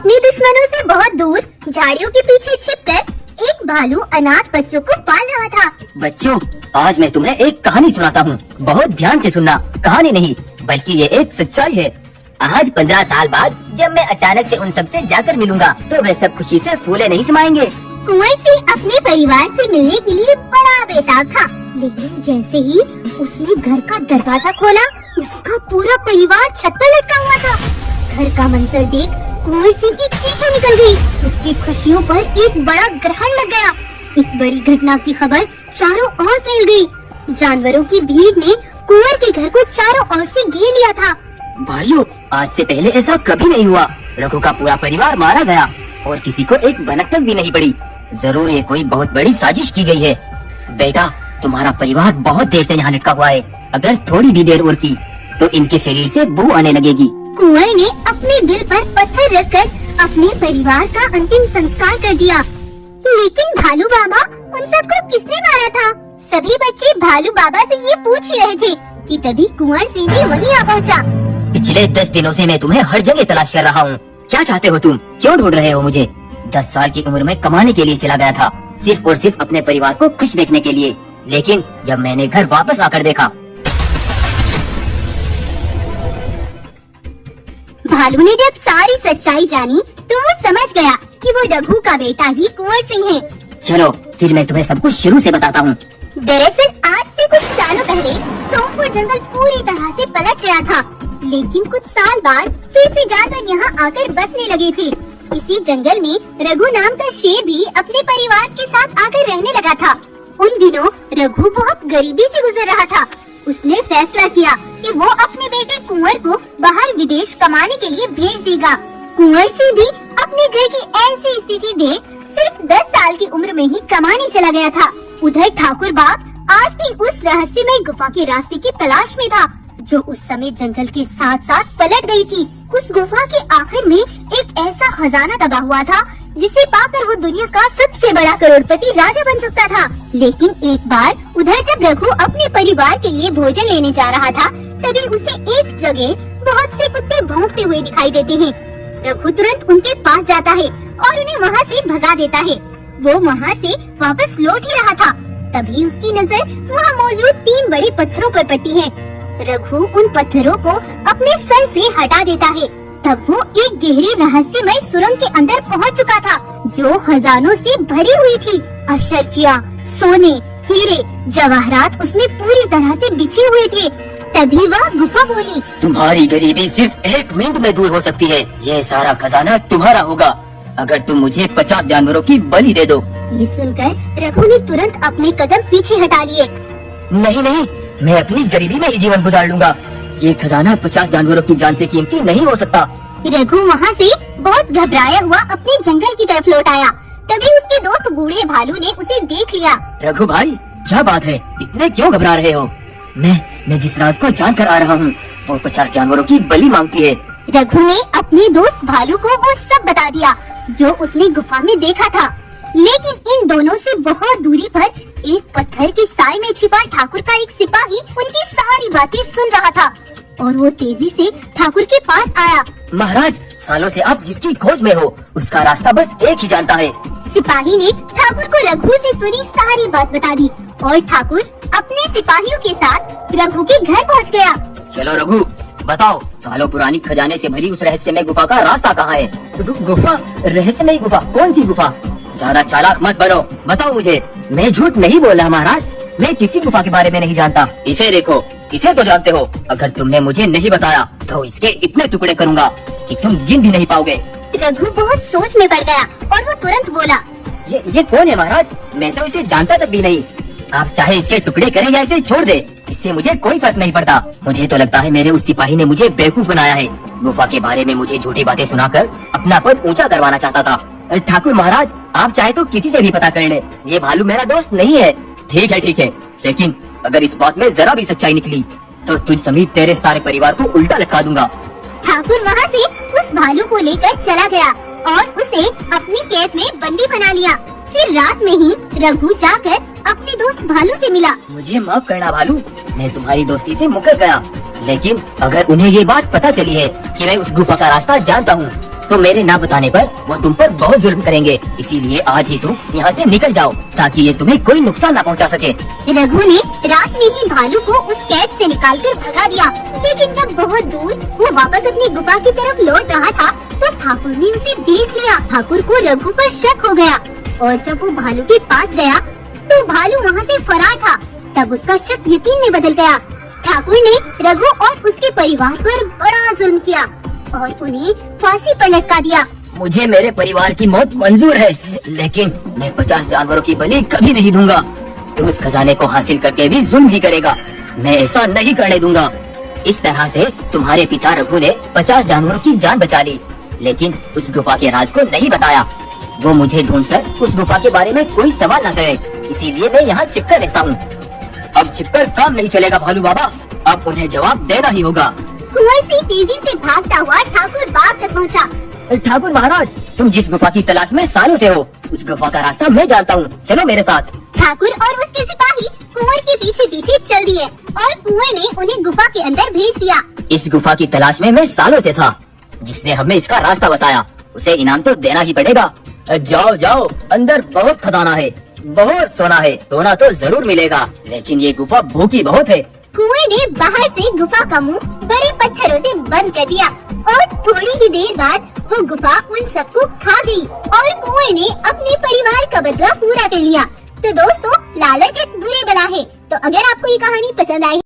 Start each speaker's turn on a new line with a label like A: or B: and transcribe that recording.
A: अपने दुश्मनों से बहुत दूर झाड़ियों के पीछे छिपकर एक भालू अनाथ बच्चों को पाल रहा था।
B: बच्चों, आज मैं तुम्हें एक कहानी सुनाता हूँ। बहुत ध्यान से सुनना, कहानी नहीं बल्कि ये एक सच्चाई है। आज 15 साल बाद जब मैं अचानक से उन सबसे जाकर मिलूंगा तो वे सब खुशी से फूले नहीं समाएंगे।
A: कुंवर सिंह अपने परिवार से मिलने के लिए बड़ा बेताब था, लेकिन जैसे ही उसने घर का दरवाजा खोला, उसका पूरा परिवार छत पर लटका हुआ था। घर का मंजर देख कुंवर सिंह की चीखें निकल गई। उसकी खुशियों पर एक बड़ा ग्रहण लग गया। इस बड़ी घटना की खबर चारों ओर फैल गई। जानवरों की भीड़ ने कुंवर के घर को चारों ओर से घेर लिया था।
B: भाइयों, आज से पहले ऐसा कभी नहीं हुआ। रघु का पूरा परिवार मारा गया और किसी को एक भनक तक भी नहीं पड़ी। जरूर ये कोई बहुत बड़ी साजिश की गई है। बेटा, तुम्हारा परिवार बहुत देर से यहाँ लटका हुआ है। अगर थोड़ी भी देर और की तो इनके शरीर से बू आने लगेगी।
A: कुंवर ने अपने दिल पर पत्थर रखकर अपने परिवार का अंतिम संस्कार कर दिया। लेकिन भालू बाबा, उन सबको किसने मारा था? सभी बच्चे भालू बाबा से ये पूछ ही रहे थे कि तभी कुंवर सिंह भी वहीं आ पहुँचा।
B: पिछले 10 दिनों से मैं तुम्हें हर जगह तलाश कर रहा हूँ। क्या चाहते हो तुम? क्यों ढूंढ रहे हो मुझे? 10 साल की उम्र में कमाने के लिए चला गया था, सिर्फ और सिर्फ अपने परिवार को खुश देखने के लिए। लेकिन जब मैंने घर वापस आकर देखा,
A: भालू ने जब सारी सच्चाई जानी तो वो समझ गया कि वो रघु का बेटा ही कुंवर सिंह है।
B: चलो फिर मैं तुम्हें सब कुछ शुरू से बताता हूँ।
A: दरअसल आज से कुछ सालों पहले सोमपुर जंगल पूरी तरह से पलट गया था, लेकिन कुछ साल बाद फिर से जानवर यहाँ आकर बसने लगे थे। इसी जंगल में रघु नाम का शेर भी अपने परिवार के साथ आकर रहने लगा था। उन दिनों रघु बहुत गरीबी से गुजर रहा था। उसने फैसला किया कि वो अपने बेटे कुंवर को बाहर विदेश कमाने के लिए भेज देगा। कुंवर सिंह भी अपने घर की ऐसी स्थिति देख सिर्फ 10 साल की उम्र में ही कमाने चला गया था। उधर ठाकुर बाग आज भी उस रहस्यमय गुफा के रास्ते की तलाश में था, जो उस समय जंगल के साथ साथ पलट गई थी। उस गुफा के आखिर में एक ऐसा खजाना दबा हुआ था जिसे पाकर वो दुनिया का सबसे बड़ा करोड़पति राजा बन सकता था। लेकिन एक बार उधर जब रघु अपने परिवार के लिए भोजन लेने जा रहा था, तभी उसे एक जगह बहुत से कुत्ते भौंकते हुए दिखाई देते हैं। रघु तुरंत उनके पास जाता है और उन्हें वहाँ से भगा देता है। वो वहाँ से वापस लौट ही रहा था, तभी उसकी नजर वहाँ मौजूद 3 बड़े पत्थरों पर पड़ती है। रघु उन पत्थरों को अपने सर से हटा देता है। तब वो एक गहरी रहस्यमय सुरंग के अंदर पहुंच चुका था, जो खजानों से भरी हुई थी। अशर्फिया, सोने, हीरे, जवाहरात उसमें पूरी तरह से बिछे हुए थे। तभी वह गुफा बोली,
B: तुम्हारी गरीबी सिर्फ 1 मिनट में दूर हो सकती है। ये सारा खजाना तुम्हारा होगा अगर तुम मुझे 50 जानवरों की बलि दे दो।
A: ये सुनकर रघु ने तुरंत अपने कदम पीछे हटा लिए।
B: नहीं नहीं, मैं अपनी गरीबी में ही जीवन गुजार लूंगा। ये खजाना 50 जानवरों की जान से कीमती नहीं हो सकता।
A: रघु वहाँ से बहुत घबराया हुआ अपने जंगल की तरफ लौट आया। तभी उसके दोस्त बूढ़े भालू ने उसे देख लिया।
B: रघु भाई, क्या बात है? इतने क्यों घबरा रहे हो? मैं जिस राज को जान कर आ रहा हूँ वो 50 जानवरों की बलि मांगती है।
A: रघु ने अपने दोस्त भालू को वो सब बता दिया जो उसने गुफा में देखा था। लेकिन इन दोनों से बहुत दूरी पर एक पत्थर के साए में छिपा ठाकुर का एक सिपाही उनकी सारी बातें सुन रहा था और वो तेजी से ठाकुर के पास आया।
B: महाराज, सालों से आप जिसकी खोज में हो उसका रास्ता बस एक ही जानता है।
A: सिपाही ने ठाकुर को रघु से सुनी सारी बात बता दी और ठाकुर अपने सिपाहियों के साथ रघु के घर पहुंच गया।
B: चलो रघु, बताओ, सालों पुरानी खजाने से भरी उस रहस्यमय गुफा का रास्ता कहाँ है? गुफा? रहस्यमय गुफा? कौन सी गुफा? ज्यादा चालाक मत बनो, बताओ मुझे। मैं झूठ नहीं बोल रहा महाराज, मैं किसी गुफा के बारे में नहीं जानता। इसे देखो, इसे तो जानते हो। अगर तुमने मुझे नहीं बताया तो इसके इतने टुकड़े करूँगा कि तुम गिन भी नहीं पाओगे।
A: रघु बहुत सोच में पड़ गया और वो तुरंत बोला,
B: ये कौन है महाराज? मैं तो इसे जानता तक भी नहीं। आप चाहे इसके टुकड़े करें या इसे छोड़ दे, इससे मुझे कोई फर्क नहीं पड़ता। मुझे तो लगता है मेरे उस सिपाही ने मुझे बेवकूफ बनाया है। गुफा के बारे में मुझे झूठी बातें सुनाकर अपना पद ऊंचा करवाना चाहता था। ठाकुर महाराज, आप चाहे तो किसी से भी पता कर ले, ये भालू मेरा दोस्त नहीं है। ठीक है, लेकिन अगर इस बात में जरा भी सच्चाई निकली तो तुझ समेत तेरे सारे परिवार को उल्टा लटका दूंगा।
A: ठाकुर वहाँ से उस भालू को लेकर चला गया और उसे अपनी कैद में बंदी बना लिया। फिर रात में ही रघु जाकर अपने दोस्त भालू से मिला।
B: मुझे माफ करना भालू, मैं तुम्हारी दोस्ती से मुकर गया। लेकिन अगर उन्हें ये बात पता चली है कि मैं उस गुफा का रास्ता जानता हूँ तो मेरे ना बताने पर वो तुम पर बहुत जुल्म करेंगे। इसीलिए आज ही तुम यहाँ से निकल जाओ ताकि ये तुम्हें कोई नुकसान ना पहुँचा सके।
A: रघु ने रात में ही भालू को उस कैद से निकालकर भगा दिया, लेकिन जब बहुत दूर वो वापस अपनी गुफा की तरफ लौट रहा था तो ठाकुर ने उसे देख लिया। ठाकुर को रघु पर शक हो गया और जब वो भालू के पास गया तो भालू वहाँ से फरार था। तब उसका शक यकीन में बदल गया। ठाकुर ने रघु और उसके परिवार पर बड़ा जुल्म किया और उन्हें फांसी पर लटका दिया।
B: मुझे मेरे परिवार की मौत मंजूर है, लेकिन मैं 50 जानवरों की बलि कभी नहीं दूंगा। तू उस खजाने को हासिल करके भी जुल्म ही करेगा, मैं ऐसा नहीं करने दूंगा। इस तरह से तुम्हारे पिता रघु ने 50 जानवरों की जान बचा ली, लेकिन उस गुफा के राज को नहीं बताया। वो मुझे ढूंढकर उस गुफा के बारे में कोई सवाल न करे, इसीलिए मैं यहाँ छिपकर रहता हूँ। अब छिपकर काम नहीं चलेगा भालू बाबा, अब उन्हें जवाब देना ही होगा।
A: कुंवर सिंह तेजी से भागता हुआ ठाकुर बाग तक पहुँचा।
B: ठाकुर महाराज, तुम जिस गुफा की तलाश में सालों से हो, उस गुफा का रास्ता मैं जानता हूँ, चलो मेरे साथ।
A: ठाकुर और उसके सिपाही कुंवर के पीछे पीछे चल दिए और कुंवर ने उन्हें गुफा के अंदर भेज दिया।
B: इस गुफा की तलाश में मैं सालों से था, जिसने हमें इसका रास्ता बताया उसे इनाम तो देना ही पड़ेगा। जाओ जाओ, अंदर बहुत खजाना है, बहुत सोना है, सोना तो जरूर मिलेगा, लेकिन ये गुफा भूखी बहुत है।
A: कुएं ने बाहर से गुफा का मुंह बड़े पत्थरों से बंद कर दिया और थोड़ी ही देर बाद वो गुफा उन सबको खा गई और कुएं ने अपने परिवार का बदला पूरा कर लिया। तो दोस्तों, लालच एक बुरी बला है। तो अगर आपको ये कहानी पसंद आई